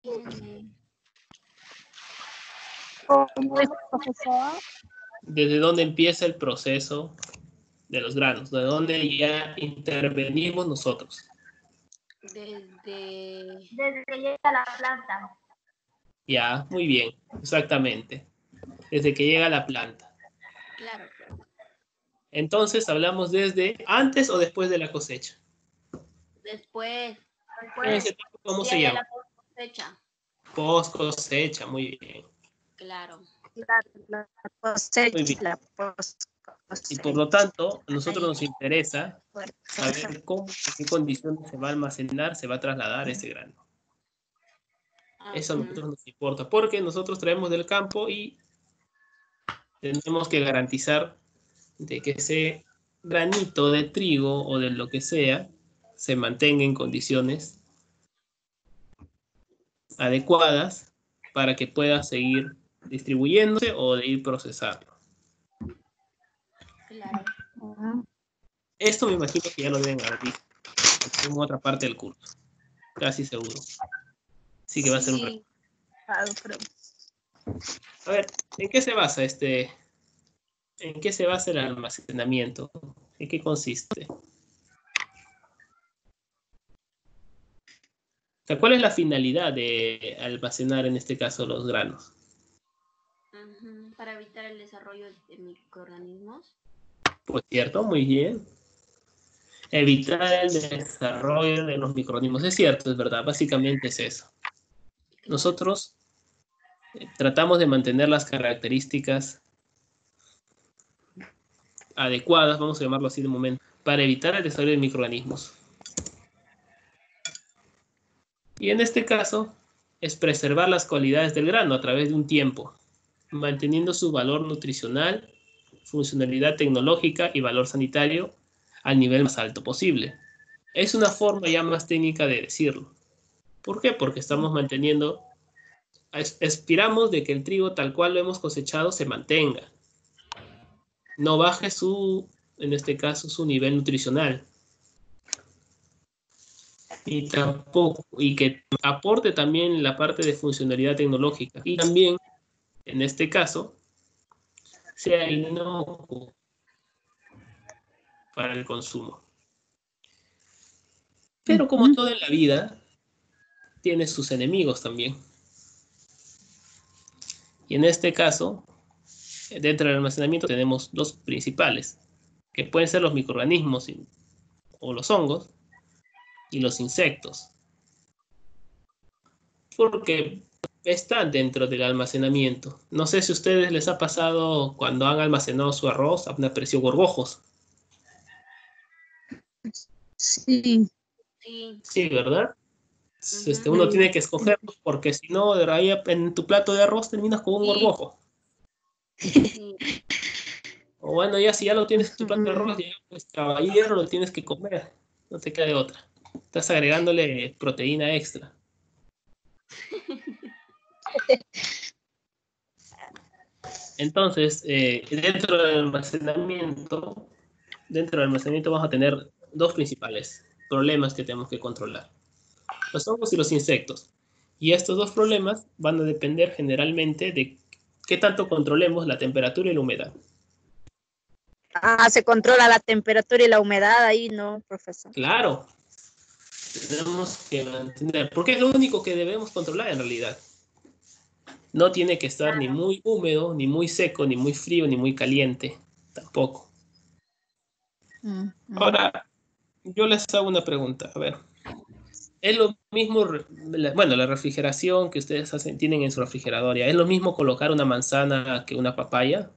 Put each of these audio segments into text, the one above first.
Mm, ¿Cómo es, profesor? ¿Desde dónde empieza el proceso de los granos? ¿De dónde ya intervenimos nosotros? Desde Desde llega a la planta. Ya, muy bien, exactamente. Desde que llega a la planta. claro, Entonces, hablamos desde antes o después de la cosecha. después Esa etapa, ¿cómo se de llama? la cosecha. Post cosecha, muy bien. Claro. La Muy bien. cosecha, la Y por lo tanto, a nosotros Ahí. nos interesa saber cómo, en qué condiciones se va a almacenar, se va a trasladar ese grano. Eso a nosotros nos importa, porque nosotros traemos del campo y tenemos que garantizar de que ese granito de trigo o de lo que sea se mantenga en condiciones adecuadas para que pueda seguir distribuyéndose o de ir procesarlo. Claro. Esto me imagino que ya lo deben haber visto en otra parte del curso, casi seguro. Así que va a ser un reto. A ver, ¿en qué se basa ¿en qué se basa el almacenamiento? ¿En qué consiste? O sea, ¿cuál es la finalidad de almacenar en este caso los granos? Para evitar el desarrollo de microorganismos. Pues cierto, muy bien. Evitar el desarrollo de los microorganismos. Es cierto, es verdad, básicamente es eso. Nosotros tratamos de mantener las características adecuadas, vamos a llamarlo así de momento, para evitar el desarrollo de microorganismos. Y en este caso es preservar las cualidades del grano a través de un tiempo, manteniendo su valor nutricional, funcionalidad tecnológica y valor sanitario al nivel más alto posible. Es una forma ya más técnica de decirlo. ¿Por qué? Porque estamos manteniendo, aspiramos de que el trigo tal cual lo hemos cosechado se mantenga. No baje en este caso, su nivel nutricional. Y tampoco, y que aporte también la parte de funcionalidad tecnológica. Y también, en este caso, sea inocuo para el consumo. Pero como todo en la vida, tiene sus enemigos también. Y en este caso, dentro del almacenamiento tenemos dos principales, que pueden ser los microorganismos o los hongos y los insectos. Porque están dentro del almacenamiento. No sé si a ustedes les ha pasado cuando han almacenado su arroz, han aparecido gorgojos. Sí. Sí. Sí, ¿verdad? Uno tiene que escogerlos porque si no, ahí en tu plato de arroz terminas con un gorgojo. Sí. O bueno, ya si ya lo tienes en tu plato de arroz, ya pues caballero lo tienes que comer. No te queda de otra. Estás agregándole proteína extra. Entonces, dentro del almacenamiento vamos a tener dos principales problemas que tenemos que controlar. Los hongos y los insectos. Y estos dos problemas van a depender generalmente de qué tanto controlemos la temperatura y la humedad. Se controla la temperatura y la humedad ahí, ¿no, profesor? Claro, tenemos que mantener, porque es lo único que debemos controlar en realidad. No tiene que estar ni muy húmedo, ni muy seco, ni muy frío, ni muy caliente, tampoco. Ahora, yo les hago una pregunta, a ver. Es lo mismo, bueno, la refrigeración que ustedes tienen en su refrigeradora, ¿es lo mismo colocar una manzana que una papaya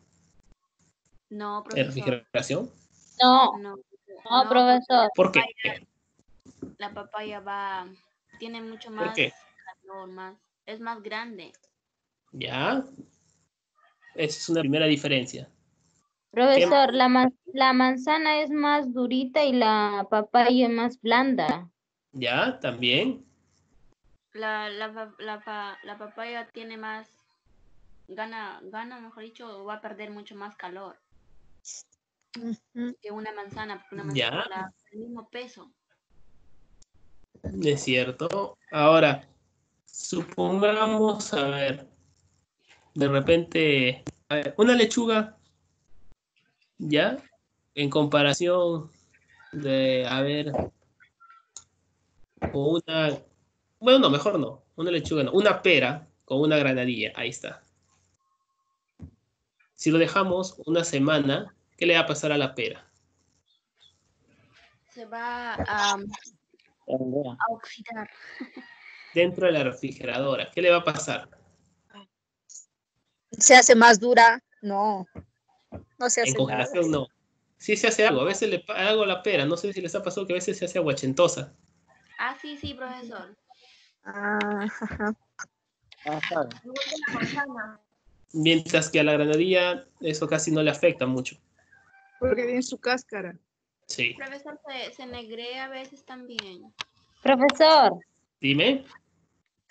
No, en profesor. refrigeración? No, No, no, profesor. ¿Por qué? La papaya tiene mucho ¿Por más qué? calor, es más grande. ¿Ya? Esa es una primera diferencia. Profesor, la manzana es más durita y la papaya es más blanda. ¿Ya? ¿También? La papaya tiene más, gana, mejor dicho, va a perder mucho más calor que una manzana, porque una manzana ¿Ya? el mismo peso. Es cierto. Ahora, Supongamos, a ver, de repente, a ver, una lechuga, ¿ya? En comparación de, a ver, o una, bueno, no, mejor no, una lechuga no, una pera con una granadilla, ahí está. Si lo dejamos una semana, ¿qué le va a pasar a la pera? Se va a oxidar. Dentro de la refrigeradora, ¿qué le va a pasar? Se hace más dura. No, no se En hace nada. congelación no. Sí se hace algo, a veces le hago la pera, no sé si les ha pasado que a veces se hace aguachentosa. Ah, sí, sí, profesor. Ah, ajá. Ajá. Igual que la manzana. Mientras que a la granadilla eso casi no le afecta mucho. Porque tiene su cáscara. Sí. Profesor, se negrea a veces también. Profesor, Dime.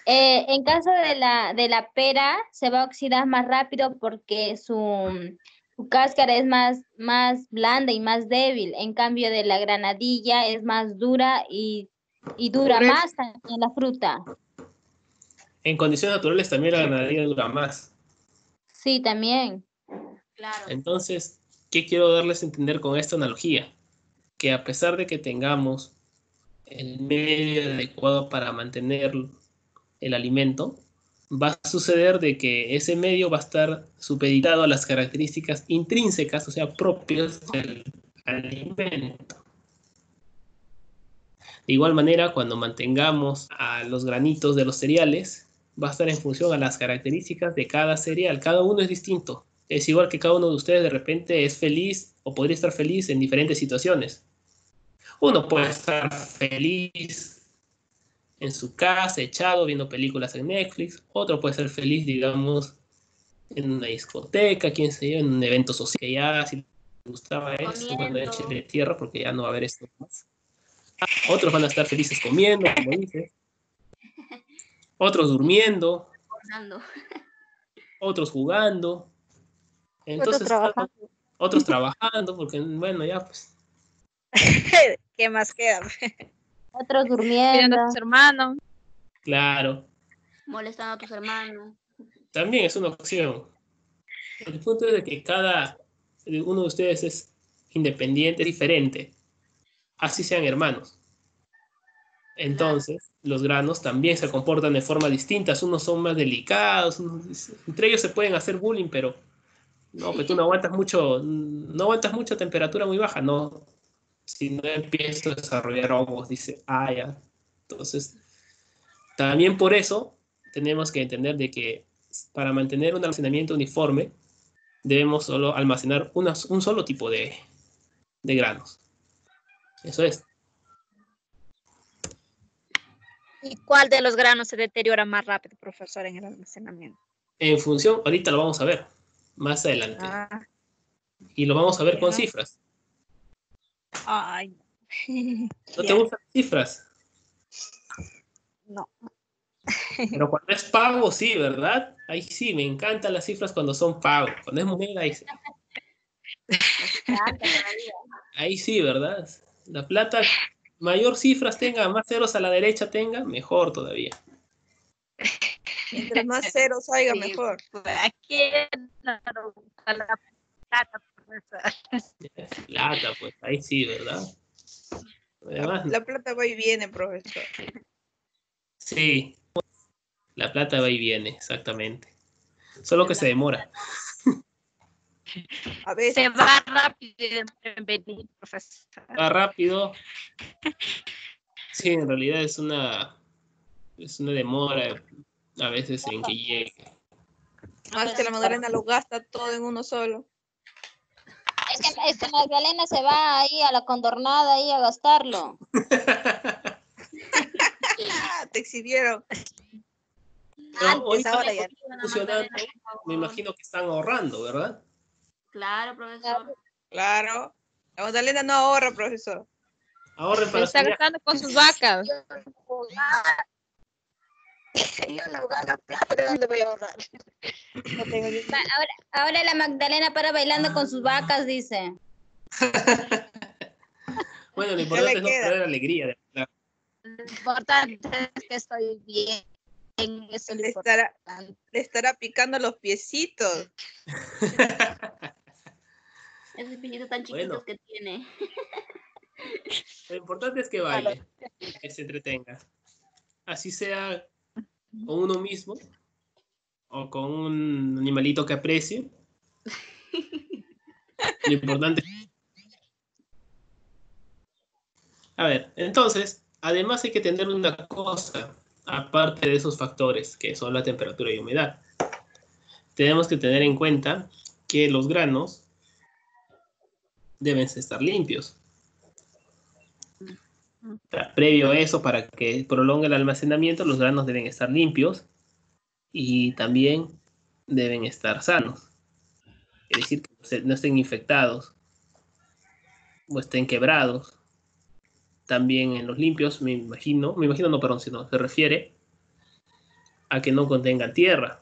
en caso de la pera, se va a oxidar más rápido porque su cáscara es más blanda y más débil. En cambio de la granadilla es más dura y dura Por eso. más también la fruta. En condiciones naturales también la ganadería dura más. Sí, también. Claro. Entonces, ¿qué quiero darles a entender con esta analogía? Que a pesar de que tengamos el medio adecuado para mantener el alimento, va a suceder de que ese medio va a estar supeditado a las características intrínsecas, o sea, propias del alimento. De igual manera, cuando mantengamos a los granitos de los cereales, va a estar en función a las características de cada cereal. Cada uno es distinto. Es igual que cada uno de ustedes de repente es feliz o podría estar feliz en diferentes situaciones. Uno puede estar feliz en su casa, echado, viendo películas en Netflix. Otro puede ser feliz, digamos, en una discoteca, quién sé yo, en un evento social. Que ya, si le gustaba esto, bueno, Comiendo, échale tierra porque ya no va a haber esto más. Otros van a estar felices comiendo, como dices. Otros durmiendo, recordando. otros jugando. Otro Entonces, trabajando. otros trabajando, porque, bueno, ya pues. ¿Qué más queda? Otros Cuidando durmiendo. a sus hermanos. Claro, Molestando a tus hermanos. también es una opción. El punto es de que cada uno de ustedes es independiente, diferente, así sean hermanos. Entonces, los granos también se comportan de forma distintas. Unos son más delicados, entre ellos se pueden hacer bullying, pero no, pues tú no aguantas mucho, no aguantas mucha temperatura muy baja, no. Si no empiezo a desarrollar hongos, dice, ah, ya. Entonces, también por eso tenemos que entender de que para mantener un almacenamiento uniforme, debemos solo almacenar un solo tipo de granos. Eso es. ¿Y cuál de los granos se deteriora más rápido, profesor, en el almacenamiento? En función, ahorita lo vamos a ver más adelante. Ah, Y lo vamos a ver con ya. cifras. Ay, ¿No te ya. gustan las cifras? No. Pero cuando es pago, sí, ¿verdad? Ahí sí, me encantan las cifras cuando son pago. Cuando es moneda, ahí sí. Ahí sí, ¿verdad? La plata, mayor cifras tenga, más ceros a la derecha tenga, mejor todavía. Mientras más ceros haya, Sí, mejor. pues, aquí no nos gusta la plata, profesor. Plata, pues ahí sí, ¿verdad? Además, La plata va y viene, profesor. sí, la plata va y viene, exactamente. Solo que se demora. A veces. Se va rápido en venir, profesor. Va rápido. Sí, en realidad es una demora a veces en que llegue. Más que la Magdalena lo gasta todo en uno solo. Es que Magdalena se va ahí a la condornada ahí a gastarlo. Te exhibieron. Pero hoy ahora ya. funcionando, me imagino que están ahorrando, ¿verdad? Claro, profesor. Claro. La Magdalena no ahorra, profesor. Ahorren para su Está viaje. gastando con sus vacas. Yo no gano plata, ¿de dónde voy a ahorrar? No tengo ni Ahora la Magdalena para bailando con sus vacas, dice. Bueno, lo importante es no queda? perder la alegría de hablar. Lo importante es que estoy bien. eso es lo Le importante. estará picando los piecitos. Esos pillitos tan chiquitos Bueno. que tiene. Lo importante es que baile, que se entretenga. Así sea con uno mismo o con un animalito que aprecie. Lo importante. A ver, entonces, además hay que tener una cosa, aparte de esos factores que son la temperatura y humedad. Tenemos que tener en cuenta que los granos deben estar limpios. Previo a eso, para que prolongue el almacenamiento, los granos deben estar limpios y también deben estar sanos. Es decir, que no estén infectados o estén quebrados. También en los limpios, me imagino no, perdón, sino se refiere a que no contengan tierra.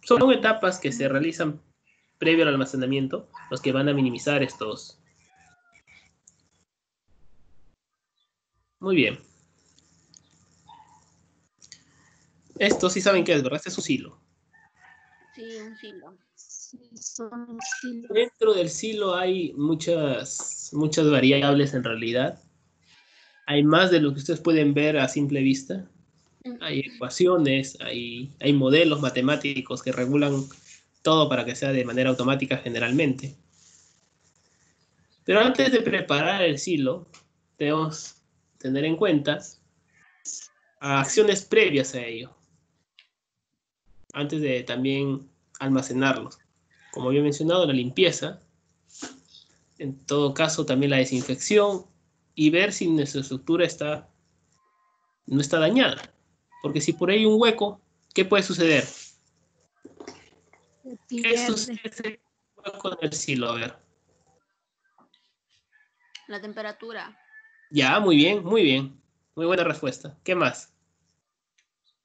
Son etapas que se realizan previo al almacenamiento, los que van a minimizar estos. Muy bien. Esto sí saben qué es, ¿verdad? Este es un silo. Sí, un silo. Sí, son silos. Dentro del silo hay muchas variables en realidad. Hay más de lo que ustedes pueden ver a simple vista. Hay ecuaciones, hay modelos matemáticos que regulan todo para que sea de manera automática generalmente. Pero antes de preparar el silo, debemos tener en cuenta acciones previas a ello, antes de también almacenarlos. Como había mencionado, la limpieza, en todo caso también la desinfección y ver si nuestra estructura no está dañada. Porque si por ahí hay un hueco, ¿qué puede suceder? ¿Qué sucede con el hueco en el silo? A ver. La temperatura. Ya, muy bien, muy bien. Muy buena respuesta. ¿Qué más?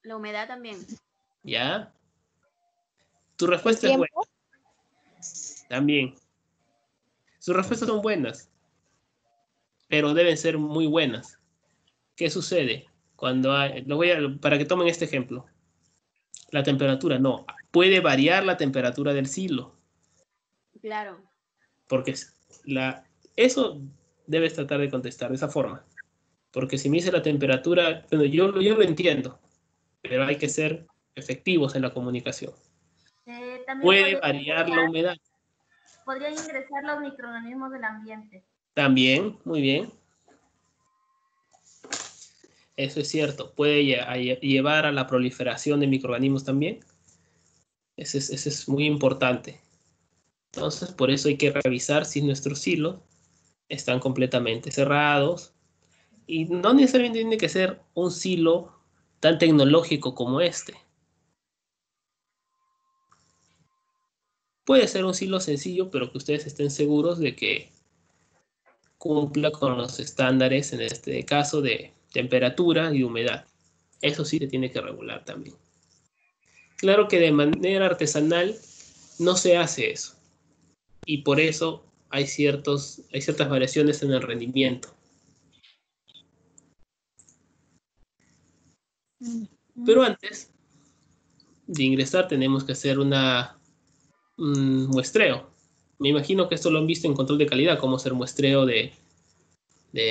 La humedad también. Ya. Tu respuesta es buena. También. Sus respuestas son buenas, pero deben ser muy buenas. ¿Qué sucede? Cuando para que tomen este ejemplo. La temperatura, no. Puede variar la temperatura del silo. Claro. Porque eso debes tratar de contestar de esa forma. Porque si me dice la temperatura, bueno, yo lo entiendo, pero hay que ser efectivos en la comunicación. También Puede variar la humedad. podría ingresar los microorganismos del ambiente. También, muy bien. Eso es cierto. Puede llevar a la proliferación de microorganismos también. Ese es muy importante. Entonces, por eso hay que revisar si nuestros silos están completamente cerrados. Y no necesariamente tiene que ser un silo tan tecnológico como este. Puede ser un silo sencillo, pero que ustedes estén seguros de que cumpla con los estándares, en este caso, de temperatura y humedad. Eso sí se tiene que regular también. Claro que de manera artesanal no se hace eso. Y por eso hay ciertas variaciones en el rendimiento. Pero antes de ingresar tenemos que hacer un muestreo. Me imagino que esto lo han visto en control de calidad, cómo hacer muestreo de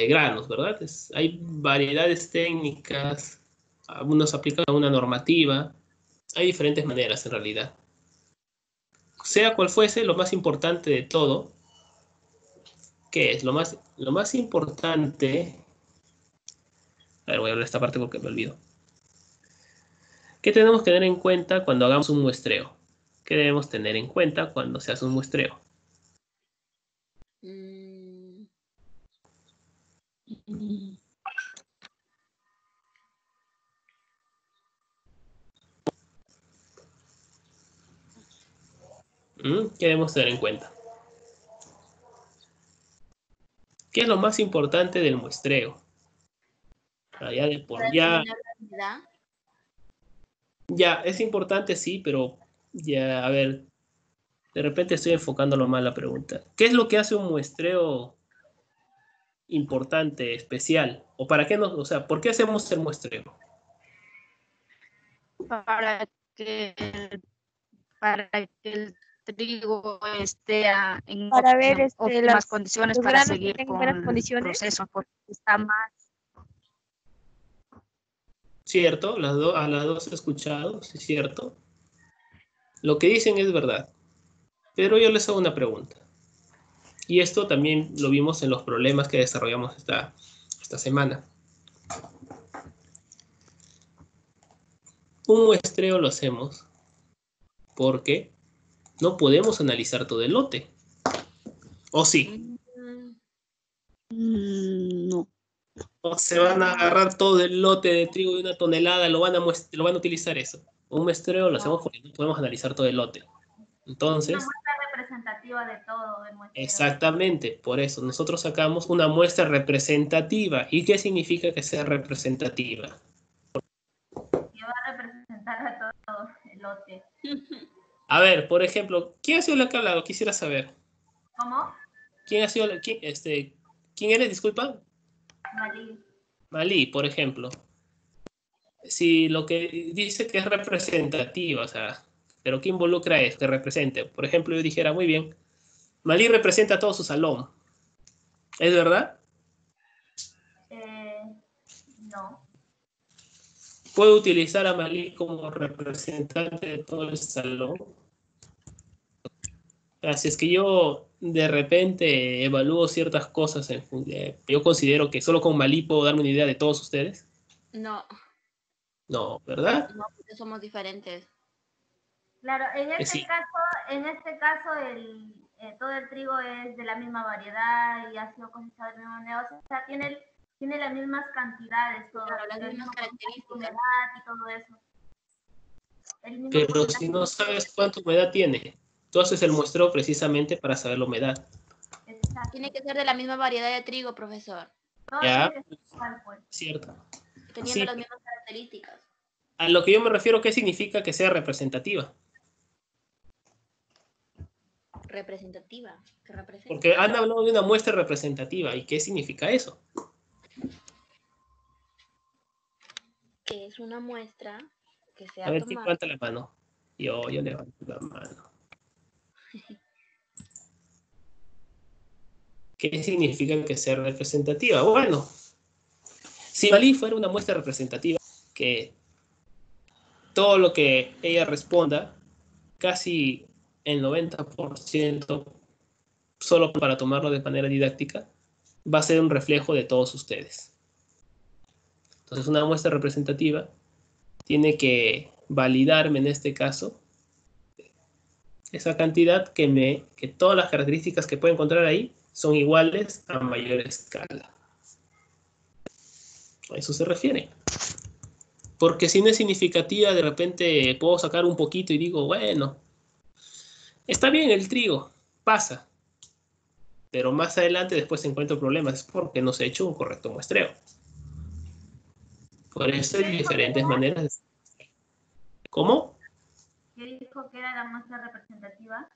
granos, ¿verdad? Hay variedades técnicas, algunos aplican una normativa, hay diferentes maneras en realidad. Sea cual fuese, lo más importante de todo, ¿qué es? Lo más importante... A ver, voy a hablar esta parte porque me olvido. ¿Qué tenemos que tener en cuenta cuando hagamos un muestreo? ¿Qué debemos tener en cuenta cuando se hace un muestreo? ¿Qué debemos tener en cuenta? ¿Qué es lo más importante del muestreo? Ya, es importante, sí, pero ya, a ver, de repente estoy enfocándolo mal la pregunta. ¿Qué es lo que hace un muestreo importante, especial? ¿O para qué o sea, por qué hacemos el muestreo? para que para que el trigo esté en Para ver óptimas condiciones los para granos que seguir tengan con buenas el condiciones. proceso, porque está más. Cierto, a las dos he escuchado, sí es cierto. Lo que dicen es verdad. Pero yo les hago una pregunta. Y esto también lo vimos en los problemas que desarrollamos esta semana. Un muestreo lo hacemos porque no podemos analizar todo el lote. ¿O sí? No. O se van a agarrar todo el lote de trigo de 1 tonelada, lo van a utilizar eso. Un muestreo lo hacemos porque no podemos analizar todo el lote. Entonces, Una muestra representativa de todo el muestreo. exactamente, por eso nosotros sacamos una muestra representativa. ¿Y qué significa que sea representativa? Que va a representar a todo el lote. A ver, por ejemplo, ¿quién ha sido la que ha hablado? Quisiera saber. ¿Cómo? ¿Quién ha sido ¿quién eres? Disculpa. Malí. Malí, por ejemplo. Si lo que dice que es representativa, o sea, pero ¿qué involucra es que represente? Por ejemplo, yo dijera, muy bien, Malí representa a todo su salón. ¿Es verdad? No. ¿Puedo utilizar a Malí como representante de todo el salón? Así es que yo de repente evalúo ciertas cosas, yo considero que solo con Malí puedo darme una idea de todos ustedes. No. No, ¿verdad? No, porque somos diferentes. Claro, en Pues este sí. caso todo el trigo es de la misma variedad y ha sido cosechado del mismo negocio, o sea, tiene las mismas cantidades, todo, Claro, las el mismas mismo características. humedad y todo eso. El mismo Pero porcentaje. si no sabes cuánta humedad tiene, tú haces el muestreo precisamente para saber la humedad. Exacto. Tiene que ser de la misma variedad de trigo, profesor. Todo ¿Ya? tiene que ser igual, pues. Cierto. Teniendo Sí. las mismas características. A lo que yo me refiero, ¿qué significa que sea representativa? Representativa. Que representa. Porque han hablado de una muestra representativa. ¿Y qué significa eso? Que es una muestra que se A ha ver, ¿quién tomado. levanta la mano? Yo levanto la mano. ¿Qué significa que sea representativa? Bueno, si Malí fuera una muestra representativa, que todo lo que ella responda, casi el 90%, solo para tomarlo de manera didáctica, va a ser un reflejo de todos ustedes. Entonces, una muestra representativa tiene que validarme en este caso esa cantidad que todas las características que puedo encontrar ahí son iguales a mayor escala. A eso se refiere. Porque si no es significativa, de repente puedo sacar un poquito y digo, bueno, está bien el trigo, pasa. Pero más adelante después encuentro problemas, es porque no se ha hecho un correcto muestreo. Por eso hay diferentes maneras. ¿Cómo? ¿Qué dijo que era la muestra representativa?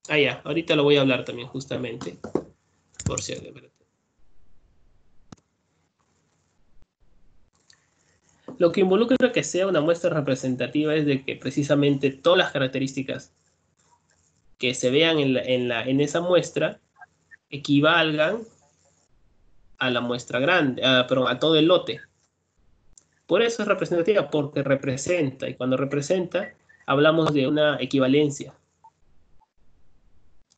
Ah, ya, ahorita lo voy a hablar también justamente. Por cierto, lo que involucra que sea una muestra representativa es de que precisamente todas las características que se vean en esa muestra equivalgan a la muestra grande, perdón, a todo el lote. Por eso es representativa, porque representa, y cuando representa hablamos de una equivalencia.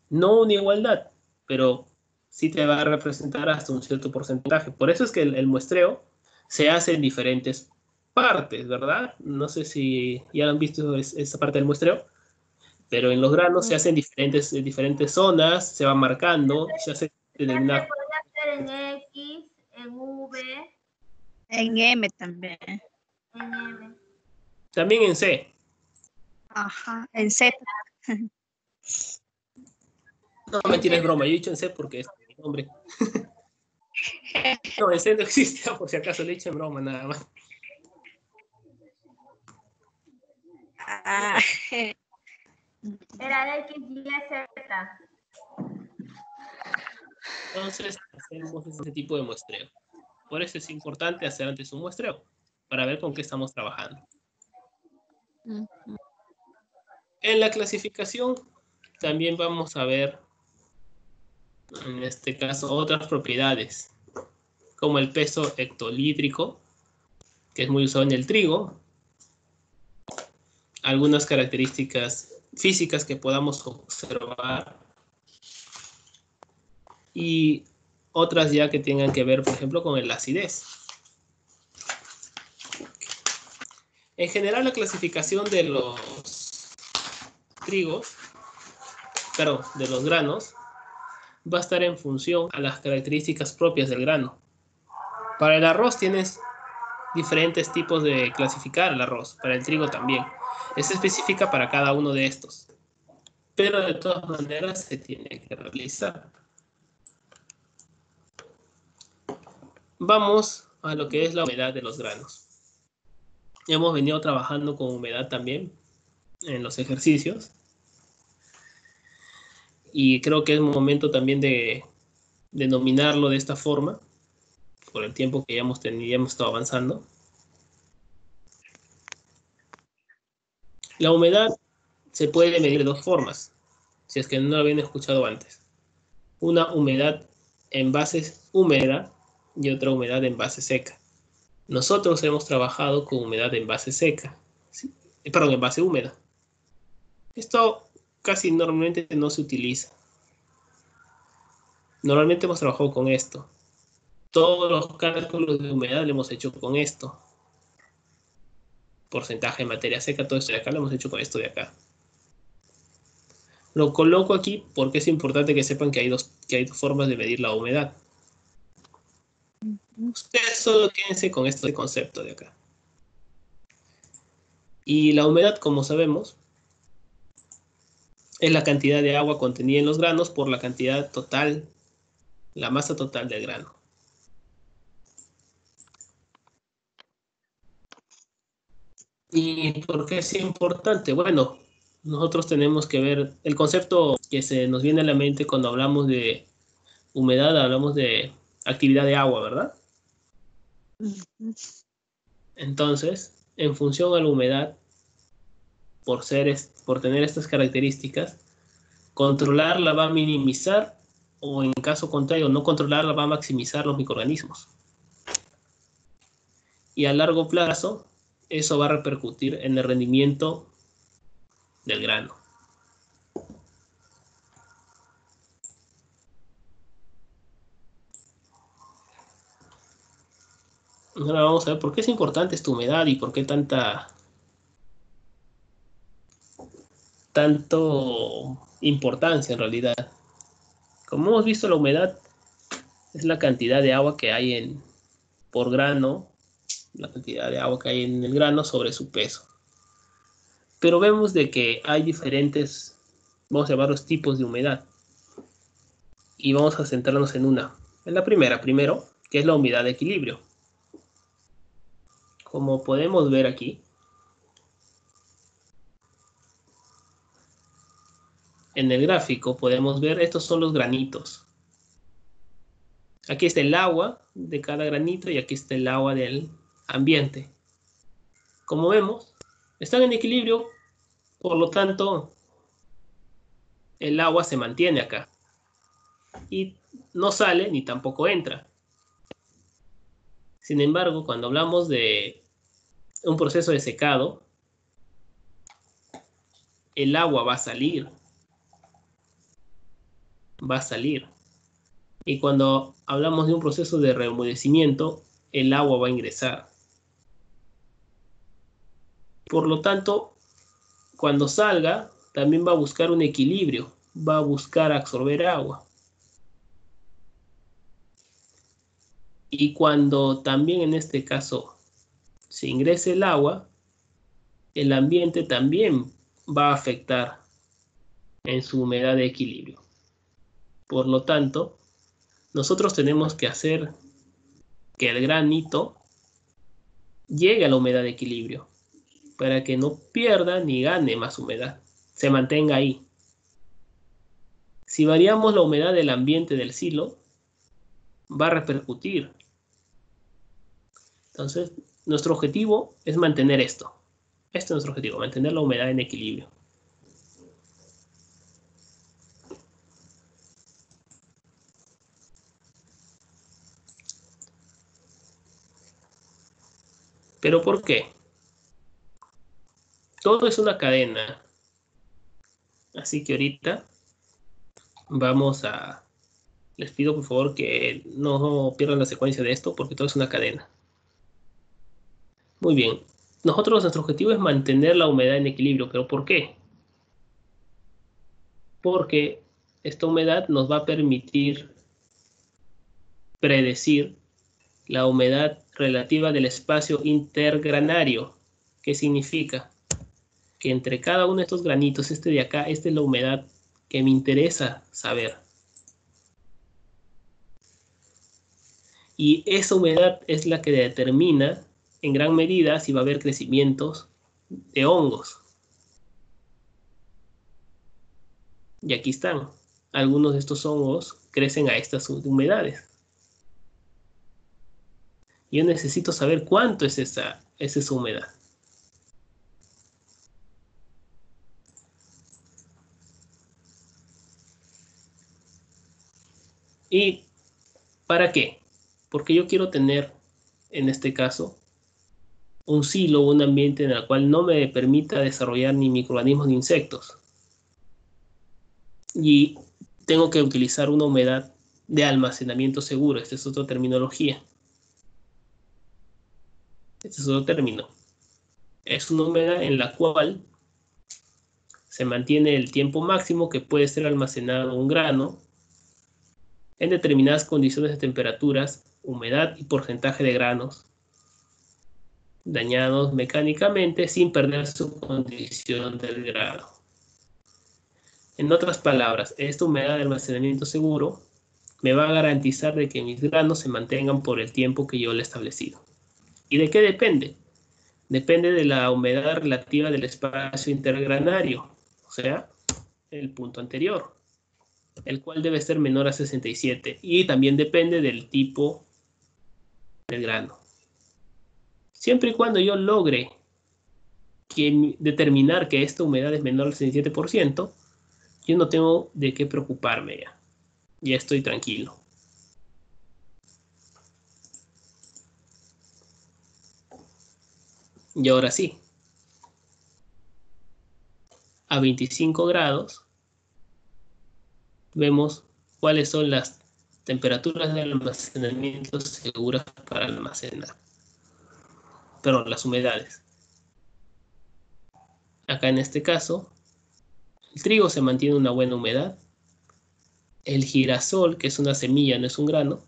No una igualdad, pero sí te va a representar hasta un cierto porcentaje. Por eso es que el muestreo se hace en diferentes partes, ¿verdad? No sé si ya han visto esa parte del muestreo, pero en los granos se hacen diferentes zonas, se va marcando, se hace determinada... Podría ser en X, en V, En M también. en M. También en C. Ajá, en Z. No, mentira, es broma. Yo he dicho en C porque es mi nombre. No, en C no existe, por si acaso le he dicho en broma nada más. Ah, Era X, Y, Z. Entonces, hacemos ese tipo de muestreo. Por eso es importante hacer antes un muestreo, para ver con qué estamos trabajando. En la clasificación también vamos a ver, en este caso, otras propiedades, como el peso hectolítrico, que es muy usado en el trigo, algunas características físicas que podamos observar y otras ya que tengan que ver, por ejemplo, con la acidez. En general, la clasificación de los trigos, perdón, de los granos, va a estar en función a las características propias del grano. Para el arroz tienes diferentes tipos de clasificar el arroz, para el trigo también. Es específica para cada uno de estos, pero de todas maneras se tiene que realizar. Vamos a lo que es la humedad de los granos. Hemos venido trabajando con humedad también en los ejercicios. Y creo que es momento también de denominarlo de esta forma, por el tiempo que ya hemos estado avanzando. La humedad se puede medir de dos formas, si es que no lo habían escuchado antes. Una humedad en base húmeda y otra humedad en base seca. Nosotros hemos trabajado con humedad en base seca, perdón, en base húmeda. Esto casi normalmente no se utiliza. Normalmente hemos trabajado con esto. Todos los cálculos de humedad lo hemos hecho con esto. Porcentaje de materia seca, todo esto de acá lo hemos hecho con esto de acá. Lo coloco aquí porque es importante que sepan que hay dos formas de medir la humedad. Ustedes solo quédense con este concepto de acá. Y la humedad, como sabemos, es la cantidad de agua contenida en los granos por la cantidad total, la masa total del grano. ¿Y por qué es importante? Bueno, nosotros tenemos que ver el concepto que se nos viene a la mente cuando hablamos de humedad, hablamos de actividad de agua, ¿verdad? Entonces, en función a la humedad, por tener estas características, controlarla va a minimizar o en caso contrario, no controlarla va a maximizar los microorganismos. Y a largo plazo, eso va a repercutir en el rendimiento del grano. Ahora vamos a ver por qué es importante esta humedad y por qué tanto importancia en realidad. Como hemos visto, la humedad es la cantidad de agua que hay por grano, la cantidad de agua que hay en el grano sobre su peso. Pero vemos de que hay diferentes, vamos a llamarlos tipos de humedad. Y vamos a centrarnos en la primero, que es la humedad de equilibrio. Como podemos ver aquí, en el gráfico podemos ver, estos son los granitos. Aquí está el agua de cada granito y aquí está el agua del ambiente. Como vemos, están en equilibrio, por lo tanto, el agua se mantiene acá. Y no sale ni tampoco entra. Sin embargo, cuando hablamos de un proceso de secado, el agua va a salir. Va a salir. Y cuando hablamos de un proceso de rehumedecimiento, el agua va a ingresar. Por lo tanto, cuando salga, también va a buscar un equilibrio, va a buscar absorber agua. Y cuando también en este caso se ingrese el agua, el ambiente también va a afectar en su humedad de equilibrio. Por lo tanto, nosotros tenemos que hacer que el granito llegue a la humedad de equilibrio para que no pierda ni gane más humedad, se mantenga ahí. Si variamos la humedad del ambiente del silo, va a repercutir. Entonces, nuestro objetivo es mantener esto. Este es nuestro objetivo, mantener la humedad en equilibrio. ¿Pero por qué? Todo es una cadena. Así que ahorita les pido por favor que no pierdan la secuencia de esto porque todo es una cadena. Muy bien. Nuestro objetivo es mantener la humedad en equilibrio. ¿Pero por qué? Porque esta humedad nos va a permitir predecir la humedad relativa del espacio intergranario. ¿Qué significa? Que entre cada uno de estos granitos, este de acá, esta es la humedad que me interesa saber. Y esa humedad es la que determina en gran medida si va a haber crecimientos de hongos. Y aquí están. Algunos de estos hongos crecen a estas humedades. Yo necesito saber cuánto es esa humedad. ¿Y para qué? Porque yo quiero tener, en este caso, un silo, un ambiente en el cual no me permita desarrollar ni microorganismos ni insectos. Y tengo que utilizar una humedad de almacenamiento seguro. Esta es otra terminología. Este es otro término. Es una humedad en la cual se mantiene el tiempo máximo que puede ser almacenado un grano en determinadas condiciones de temperaturas, humedad y porcentaje de granos dañados mecánicamente sin perder su condición del grano. En otras palabras, esta humedad de almacenamiento seguro me va a garantizar de que mis granos se mantengan por el tiempo que yo le he establecido. ¿Y de qué depende? Depende de la humedad relativa del espacio intergranario, o sea, el punto anterior, el cual debe ser menor a 67, y también depende del tipo del grano. Siempre y cuando yo logre determinar que esta humedad es menor al 67%, yo no tengo de qué preocuparme ya. Ya estoy tranquilo. Y ahora sí, a 25 grados, vemos cuáles son las temperaturas de almacenamiento seguras para almacenar. Perdón, las humedades. Acá en este caso, el trigo se mantiene una buena humedad. El girasol, que es una semilla, no es un grano,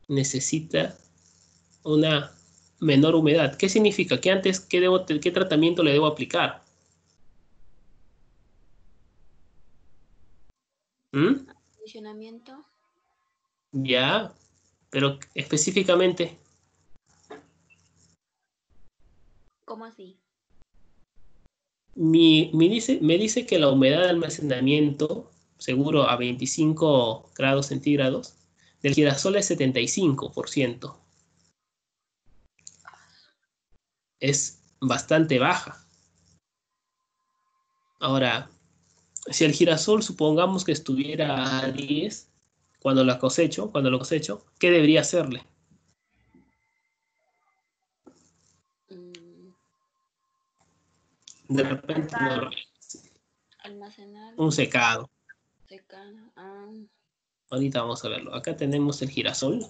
necesita una menor humedad. ¿Qué significa? Que antes, ¿qué tratamiento le debo aplicar? Acondicionamiento. Ya, pero específicamente. ¿Cómo así? Me dice que la humedad de almacenamiento seguro a 25 grados centígrados del girasol es 75%. Es bastante baja. Ahora, si el girasol supongamos que estuviera a 10 cuando lo cosecho, ¿qué debería hacerle? De repente no, Almacenar. un secado. Secado. Ahorita vamos a verlo. Acá tenemos el girasol.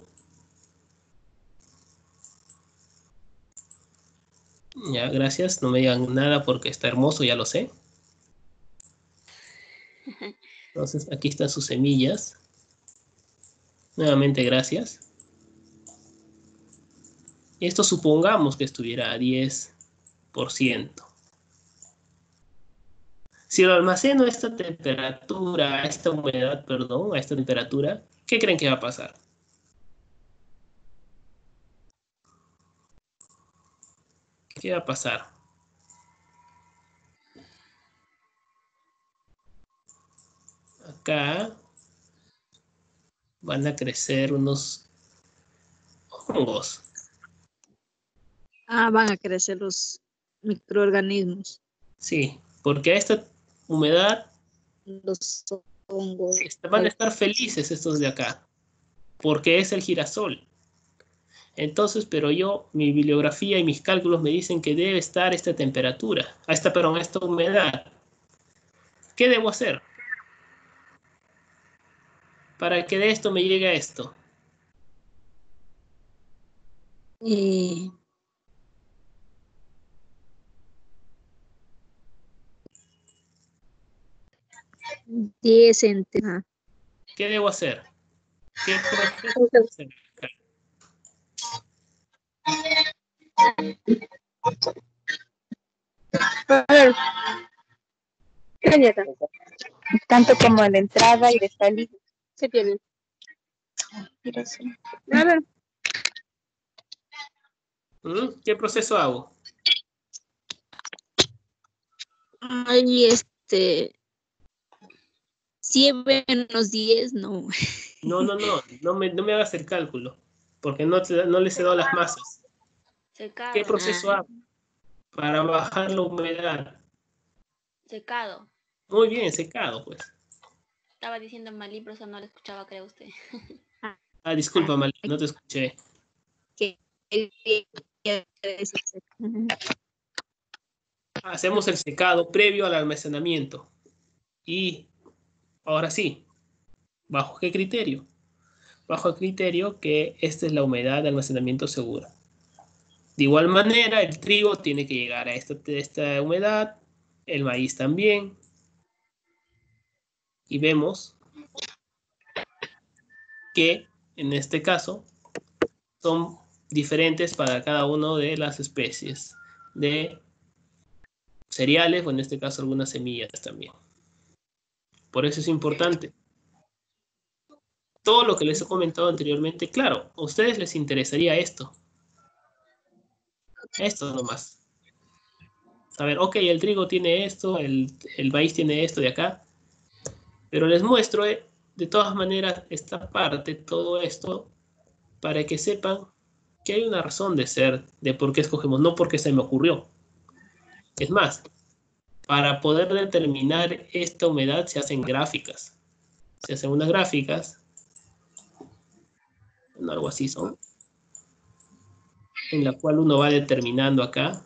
Ya, gracias. No me digan nada porque está hermoso, ya lo sé. Entonces, aquí están sus semillas. Nuevamente, gracias. Esto supongamos que estuviera a 10%. Si lo almaceno a esta temperatura, a esta humedad, perdón, a esta temperatura, ¿qué creen que va a pasar? ¿Qué va a pasar? Acá van a crecer unos hongos. Van a crecer los microorganismos. Sí, porque a esta humedad Los hongos. van a estar felices estos de acá, porque es el girasol. Entonces, pero mi bibliografía y mis cálculos me dicen que debe estar esta temperatura, esta humedad. ¿Qué debo hacer para que de esto me llegue a esto? Eh, 10 centímetros. ¿Qué debo hacer? ¿Qué proceso debo hacer? A ver, cállate. Tanto como de entrada y de salida. Se tiene. A ver, ¿Qué proceso hago? Ahí 100 menos 10, no. No me hagas el cálculo, porque no les he dado las masas. Secado. ¿Qué proceso hago para bajar la humedad? Secado. Muy bien, secado, pues. Estaba diciendo Malí, pero eso no lo escuchaba, creo usted. Disculpa, Malí, no te escuché. Hacemos el secado previo al almacenamiento. Y ahora sí, ¿bajo qué criterio? Bajo el criterio que esta es la humedad de almacenamiento segura. De igual manera, el trigo tiene que llegar a esta humedad, el maíz también. Y vemos que en este caso son diferentes para cada una de las especies de cereales, o en este caso algunas semillas también. Por eso es importante. Todo lo que les he comentado anteriormente, claro, a ustedes les interesaría esto. Esto nomás. Saber, ok, el trigo tiene esto, el maíz tiene esto de acá. Pero les muestro de todas maneras esta parte, todo esto, para que sepan que hay una razón de ser, de por qué escogemos, no porque se me ocurrió. Es más, para poder determinar esta humedad se hacen gráficas. Se hacen unas gráficas, algo así son, en la cual uno va determinando acá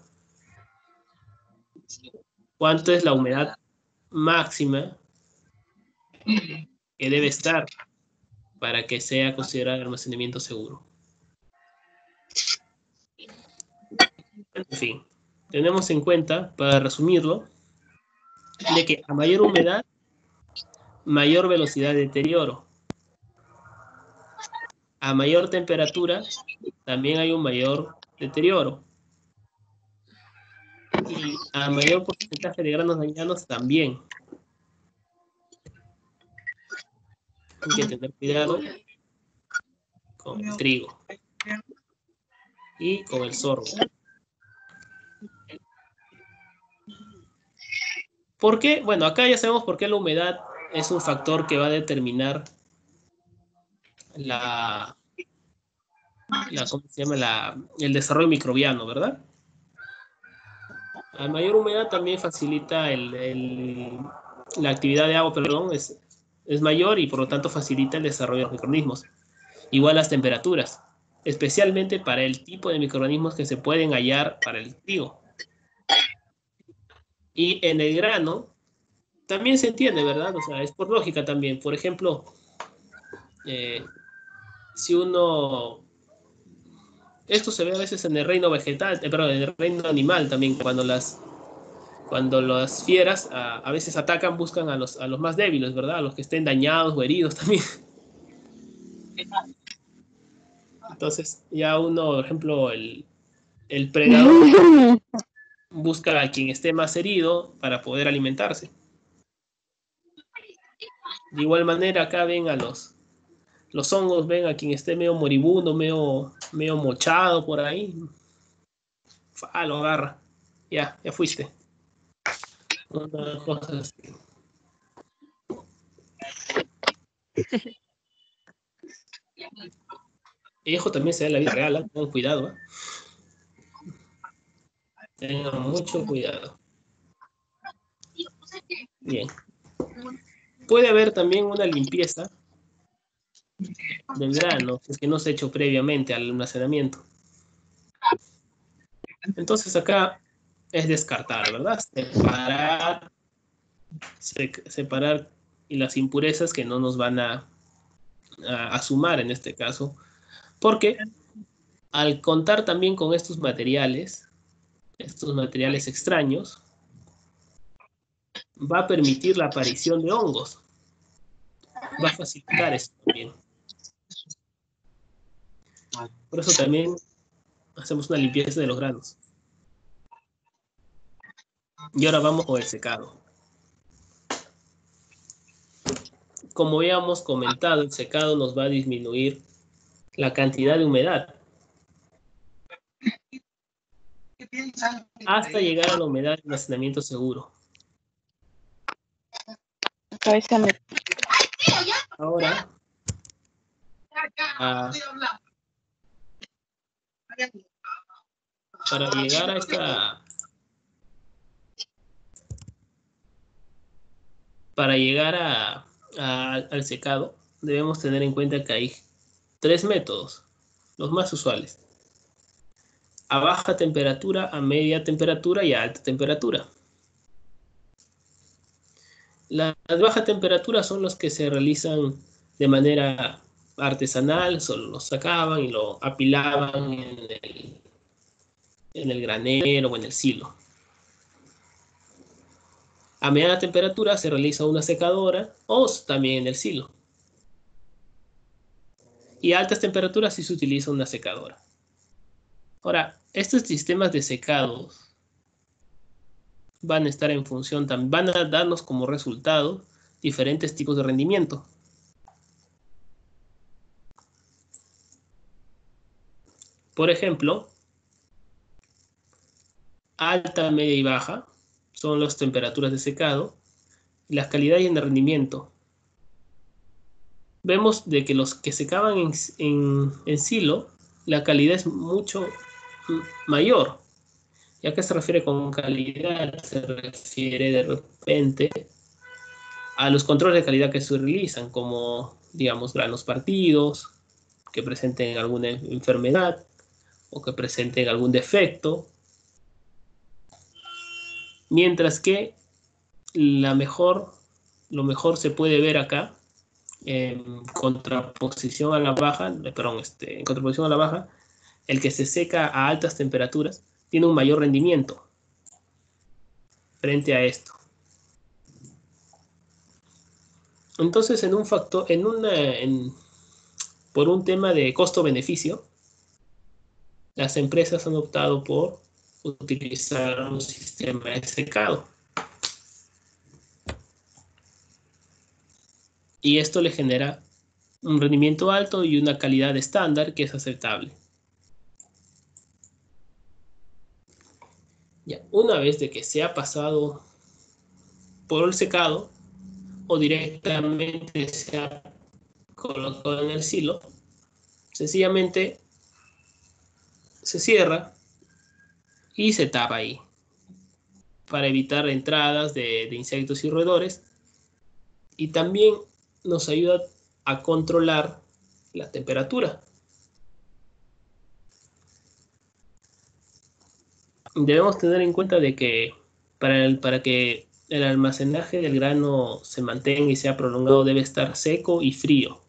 cuánto es la humedad máxima que debe estar para que sea considerado almacenamiento seguro. En fin, tenemos en cuenta, para resumirlo, de que a mayor humedad, mayor velocidad de deterioro. A mayor temperatura, también hay un mayor deterioro. Y a mayor porcentaje de granos dañados, también. Hay que tener cuidado con el trigo y con el sorgo. ¿Por qué? Bueno, acá ya sabemos por qué la humedad es un factor que va a determinar ¿cómo se llama? El desarrollo microbiano, ¿verdad? A mayor humedad también facilita la actividad de agua, perdón, es mayor y por lo tanto facilita el desarrollo de los microorganismos. Igual las temperaturas, especialmente para el tipo de microorganismos que se pueden hallar para el trigo. Y en el grano también se entiende, ¿verdad? O sea, es por lógica también. Por ejemplo, si uno... Esto se ve a veces en el reino vegetal, perdón, en el reino animal también, cuando las fieras a veces atacan, buscan a los más débiles, ¿verdad? A los que estén dañados o heridos también. Entonces, ya uno, por ejemplo, el predador busca a quien esté más herido para poder alimentarse. De igual manera, acá ven a los hongos, ven a quien esté medio moribundo, medio mochado por ahí. Lo agarra. Ya fuiste. Una cosa así. Hijo también se da en la vida real, tengan cuidado. Tengan mucho cuidado. Bien. Puede haber también una limpieza del grano, si es que no se ha hecho previamente al almacenamiento. Entonces acá es descartar, ¿verdad? Separar y las impurezas que no nos van a sumar en este caso, porque al contar también con estos materiales extraños, va a permitir la aparición de hongos. Va a facilitar esto también. Por eso también hacemos una limpieza de los granos. Y ahora vamos con el secado. Como habíamos comentado, el secado nos va a disminuir la cantidad de humedad hasta llegar a la humedad de almacenamiento seguro. Ahora, para llegar a esta... Para llegar al secado, debemos tener en cuenta que hay 3 métodos, los más usuales. A baja temperatura, a media temperatura y a alta temperatura. Las de baja temperatura son los que se realizan de manera artesanal, solo lo sacaban y lo apilaban en el granero o en el silo. A mediana temperatura se realiza una secadora o también en el silo. Y a altas temperaturas sí se utiliza una secadora. Ahora, estos sistemas de secados van a estar en función, van a darnos como resultado diferentes tipos de rendimiento. Por ejemplo, alta, media y baja son las temperaturas de secado y las calidades y el rendimiento. Vemos de que los que secaban en silo, la calidad es mucho mayor. ¿Y a qué se refiere con calidad? Se refiere de repente a los controles de calidad que se realizan, como, digamos, granos partidos, que presenten alguna enfermedad o que presenten algún defecto. Mientras que lo mejor se puede ver acá, en contraposición a la baja, en contraposición a la baja, el que se seca a altas temperaturas tiene un mayor rendimiento frente a esto. Entonces, por un tema de costo-beneficio, las empresas han optado por utilizar un sistema de secado. Y esto le genera un rendimiento alto y una calidad estándar que es aceptable. Ya, una vez de que se ha pasado por el secado o directamente se ha colocado en el silo, sencillamente se cierra y se tapa ahí para evitar entradas de insectos y roedores, y también nos ayuda a controlar la temperatura. Debemos tener en cuenta de que para que el almacenaje del grano se mantenga y sea prolongado, debe estar seco y frío.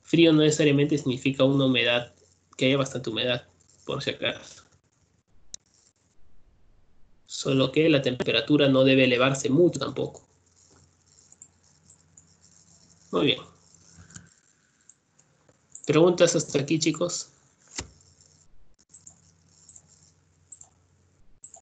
Frío no necesariamente significa una humedad, que haya bastante humedad, por si acaso. Solo que la temperatura no debe elevarse mucho tampoco. Muy bien. ¿Preguntas hasta aquí, chicos?